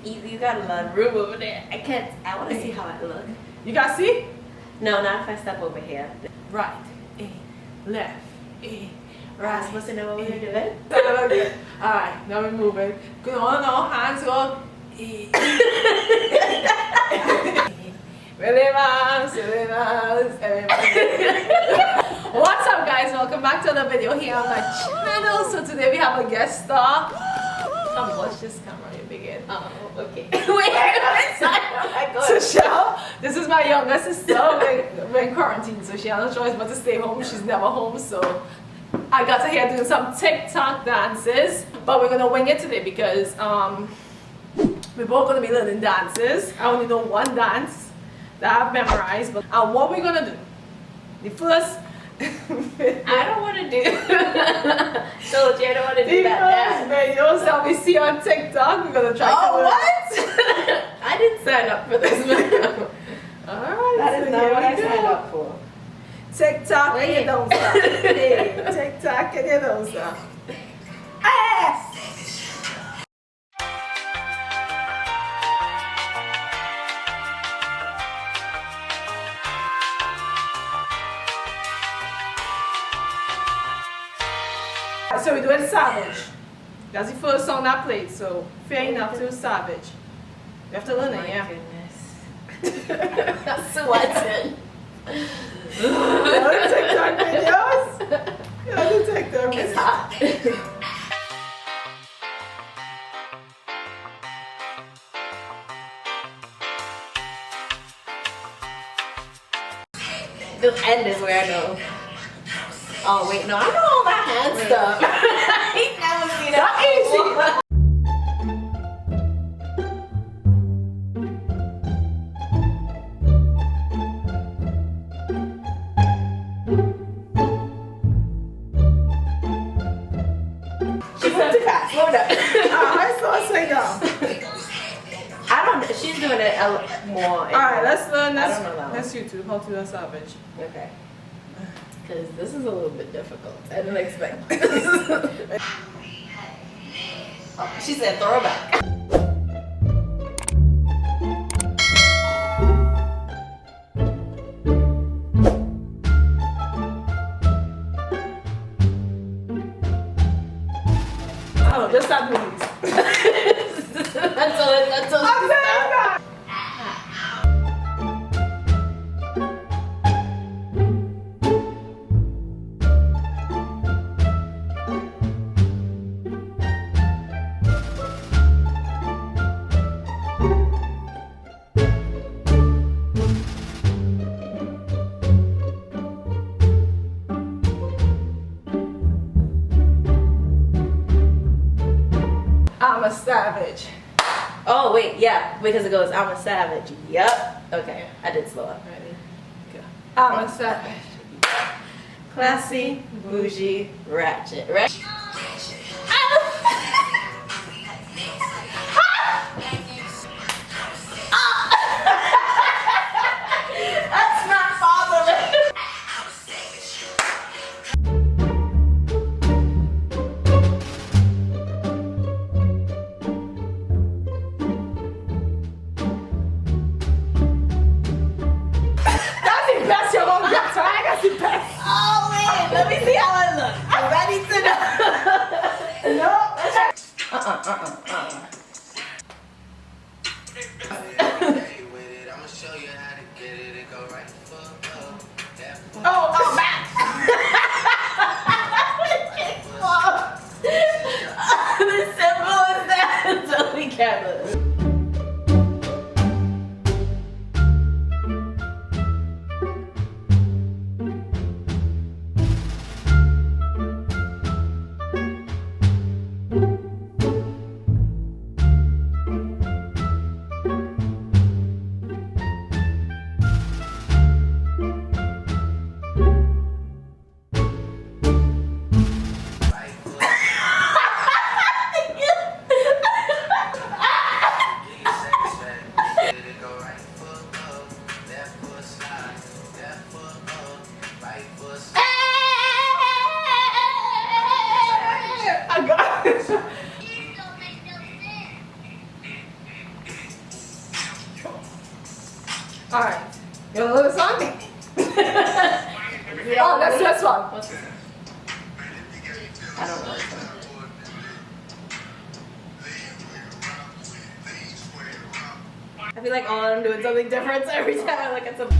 easy. You got a lot of room over there. I can't. I want to see how it looks. You guys see? No, not if I step over here. Right, left, Right. I'm supposed to know what we're doing. Alright, now we're moving. Go on, no, hands go. What's up, guys? Welcome back to another video here on my channel. So today we have a guest star. Come watch this camera, you begin. Oh, okay. Wait, so this is my younger sister. We're in quarantine, so she has no choice but to stay home. She's never home, so I got her here doing some TikTok dances. But we're gonna wing it today because we're both gonna be learning dances. I only know one dance that I've memorized, but what we're gonna do? The first. I don't want to do. So I don't want to do that. Videos that we see on TikTok, we're gonna try. Oh, what? I didn't sign up for this video. Alright, that is not what I signed up for. TikTok and you don't stop. Hey, TikTok and you don't stop. Ah! So we're doing Savage. That's the first song I played, so fair enough to Savage. You have to learn it, yeah? Goodness. Sweating. You know the TikTok videos? You know the TikTok videos? It's hot. The end is where I know. Oh wait, no, I know all that hand stuff. I ain't never seen that easy. She's too fast. Slow down. I saw say down. I don't know. She's doing it more. Alright, let's learn this. I don't know that one. Let's YouTube how to do a Savage. Okay. Because this is a little bit difficult. I didn't expect this. Oh, she said throwback. Oh, just stop doing this. That's all she stopped. I'm a savage. Oh wait, yeah, because it goes, I'm a savage. Yep. Okay, I did slow up. Ready? Go. I'm a savage. Classy, bougie, ratchet. That's not fatherly. Oh wait, let me see how I look. I need to know. No. Oh, back. The symbol is that. It's only cameras. Alright. You wanna know this one? Oh, that's this one. What's this one? I don't know this one. I feel like all of them doing something different, so every time I look at something.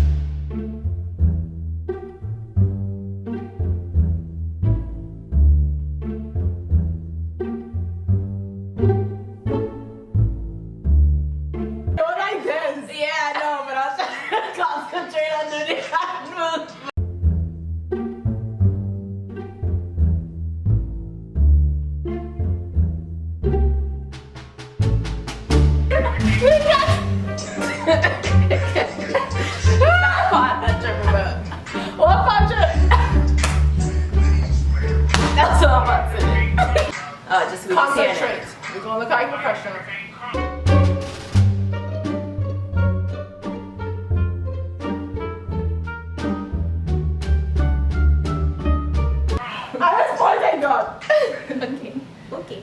Yeah, I know, but I was trying to concentrate on the different moves. What budget? That's all I'm about to say. Oh, just we just hearing Concentrate. it. We're gonna look like professionals. That's what I got. Okay.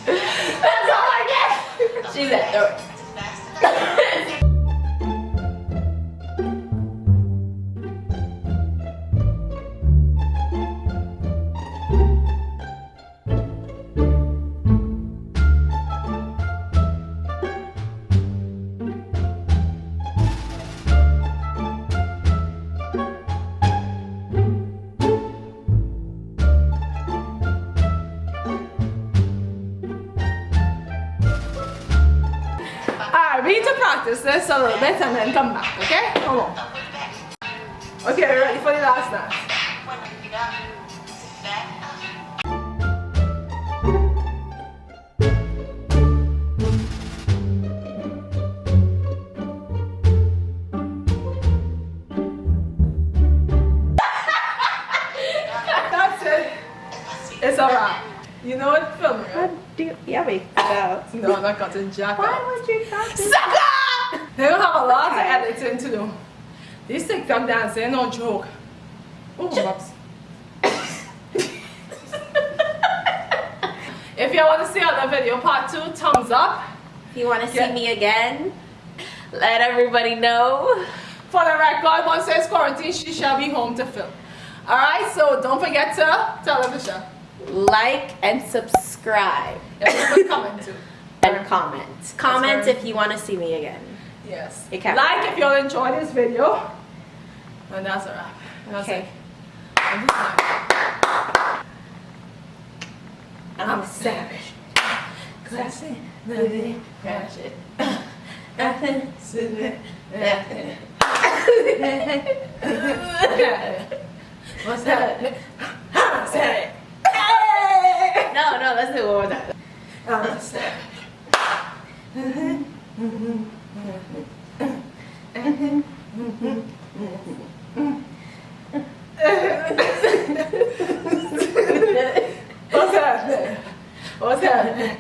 That's all I get. She said, throw it. Alright, we need to practice this a little bit and then come back, okay? Come on. Okay, ready for the last dance? That's it. It's a wrap. You know what film, right? Yeah, we out. No, I'm not cutting jack Why out. would you cut this? Sucker! They don't have a lot of editing to do. These TikTok dancing, no joke. Oh, whoops. If you want to see another video part 2, thumbs up. If you want to see Yeah. me again, let everybody know. For the record, once there's quarantine, she shall be home to film. Alright, so don't forget to tell her to share. Like and subscribe. And comment too. And comment. Comment very- if you want to see me again. Yes. Okay. Like if you all enjoyed this video. And that's a wrap. That's Okay. it. And this time. I'm a savage. Classic. Crash it. Nothing. Nothing. What's that? Say it. No, let's do it one more time. I'm a savage. What's that? What's that?